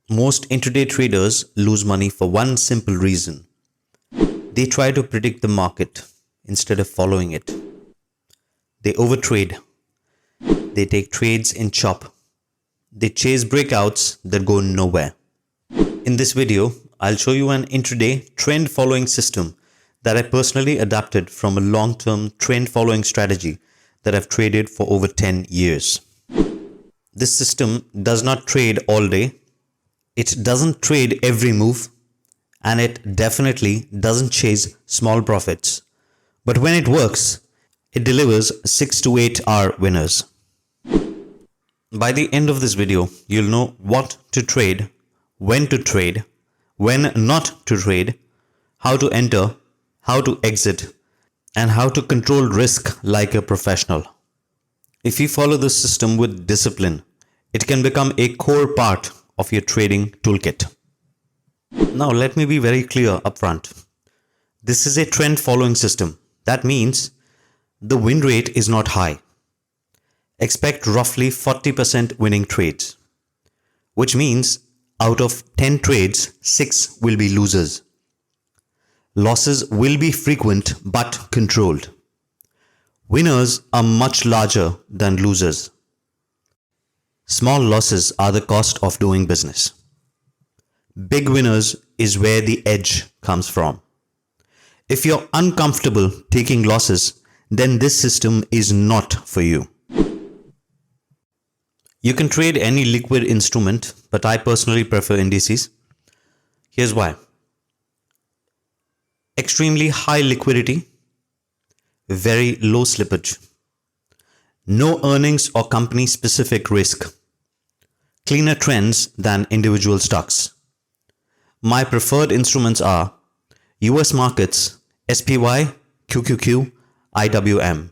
Most intraday traders lose money for one simple reason. They try to predict the market instead of following it. They overtrade. They take trades in chop. They chase breakouts that go nowhere. In this video, I'll show you an intraday trend following system that I personally adapted from a long-term trend following strategy that I've traded for over 10 years. This system does not trade all day. It doesn't trade every move, and it definitely doesn't chase small profits. But when it works, it delivers 6 to 8 hour winners. By the end of this video, you'll know what to trade, when not to trade, how to enter, how to exit, and how to control risk like a professional. If you follow this system with discipline, it can become a core part of your trading toolkit. Now let me be very clear upfront. This is a trend following system. That means the win rate is not high. Expect roughly 40% winning trades, which means out of 10 trades, 6 will be losers. Losses will be frequent but controlled. Winners are much larger than losers. Small losses are the cost of doing business. Big winners is where the edge comes from. If you're uncomfortable taking losses, then this system is not for you. You can trade any liquid instrument, but I personally prefer indices. Here's why. Extremely high liquidity, very low slippage, no earnings or company specific risk, cleaner trends than individual stocks. My preferred instruments are US markets, SPY, QQQ, IWM.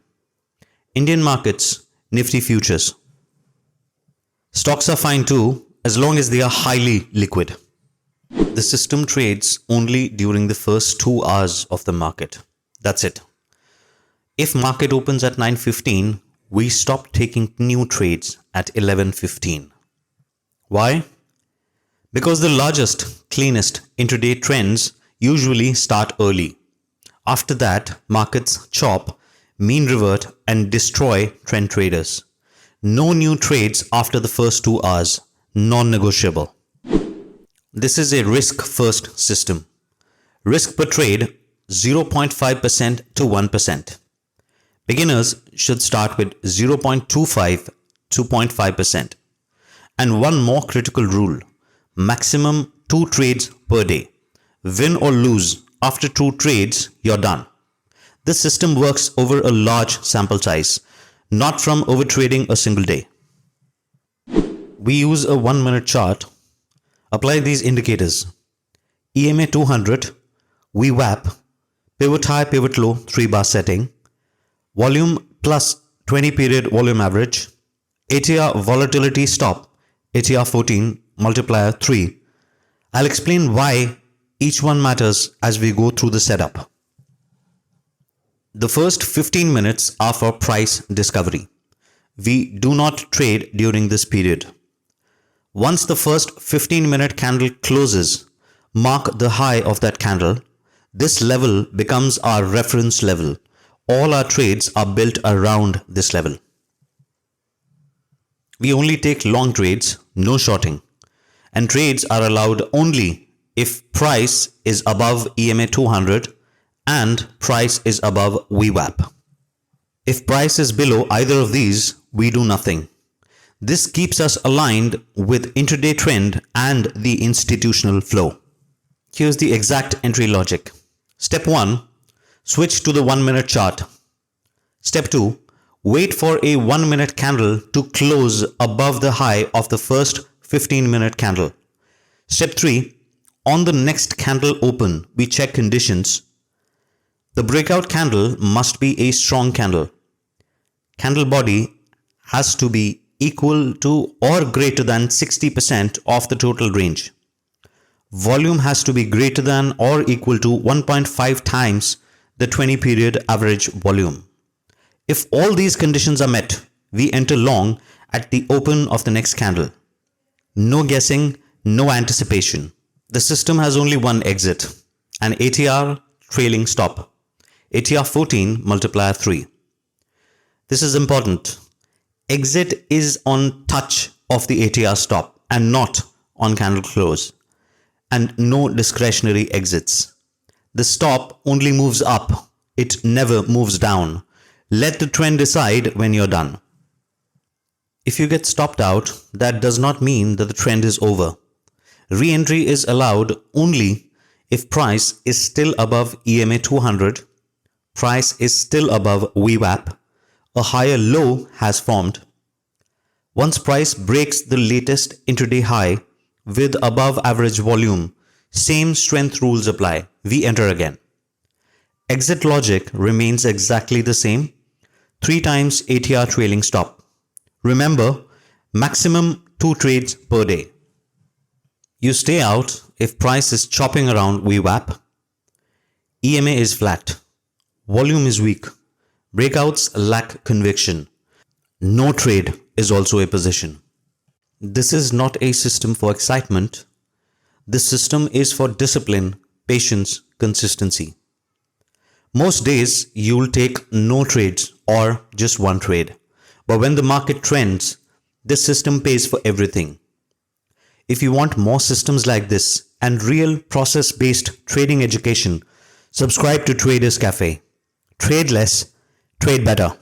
Indian markets, Nifty futures. Stocks are fine too, as long as they are highly liquid. The system trades only during the first 2 hours of the market. That's it. If market opens at 9:15, we stop taking new trades at 11:15. Why? Because the largest, cleanest intraday trends usually start early. After that, markets chop, mean revert, and destroy trend traders. No new trades after the first 2 hours, non-negotiable. This is a risk-first system. Risk per trade 0.5% to 1%. Beginners should start with 0.25 to 0.5%. And one more critical rule, maximum 2 trades per day. Win or lose, after 2 trades, you're done. This system works over a large sample size, not from overtrading a single day. We use a 1-minute chart. Apply these indicators. EMA 200, VWAP, pivot high, pivot low, 3-bar setting, volume plus 20 period volume average, ATR volatility stop, ATR 14, multiplier 3. I'll explain why each one matters as we go through the setup. The first 15 minutes are for price discovery. We do not trade during this period. Once the first 15-minute candle closes, mark the high of that candle. This level becomes our reference level. All our trades are built around this level. We only take long trades, no shorting. And trades are allowed only if price is above EMA 200 and price is above VWAP. If price is below either of these, we do nothing. This keeps us aligned with intraday trend and the institutional flow. Here's the exact entry logic. Step 1, switch to the 1-minute chart. Step 2, wait for a 1-minute candle to close above the high of the first 15-minute candle. Step 3, on the next candle open, we check conditions. The breakout candle must be a strong candle. Candle body has to be equal to or greater than 60% of the total range. Volume has to be greater than or equal to 1.5 times the 20 period average volume. If all these conditions are met, we enter long at the open of the next candle. No guessing, no anticipation. The system has only one exit, an ATR trailing stop. ATR 14 multiplier 3. This is important. Exit is on touch of the ATR stop and not on candle close. And no discretionary exits. The stop only moves up. It never moves down. Let the trend decide when you're done. If you get stopped out, that does not mean that the trend is over. Re-entry is allowed only if price is still above EMA 200, price is still above VWAP, a higher low has formed. Once price breaks the latest intraday high with above average volume, same strength rules apply. We enter again. Exit logic remains exactly the same. 3 times ATR trailing stop. Remember, maximum 2 trades per day. You stay out if price is chopping around VWAP. EMA is flat. Volume is weak. Breakouts lack conviction. No trade is also a position. This is not a system for excitement. This system is for discipline, patience, consistency. Most days you'll take no trades or just one trade. But when the market trends, this system pays for everything. If you want more systems like this and real process-based trading education, subscribe to Traders Cafe. Trade less, trade better.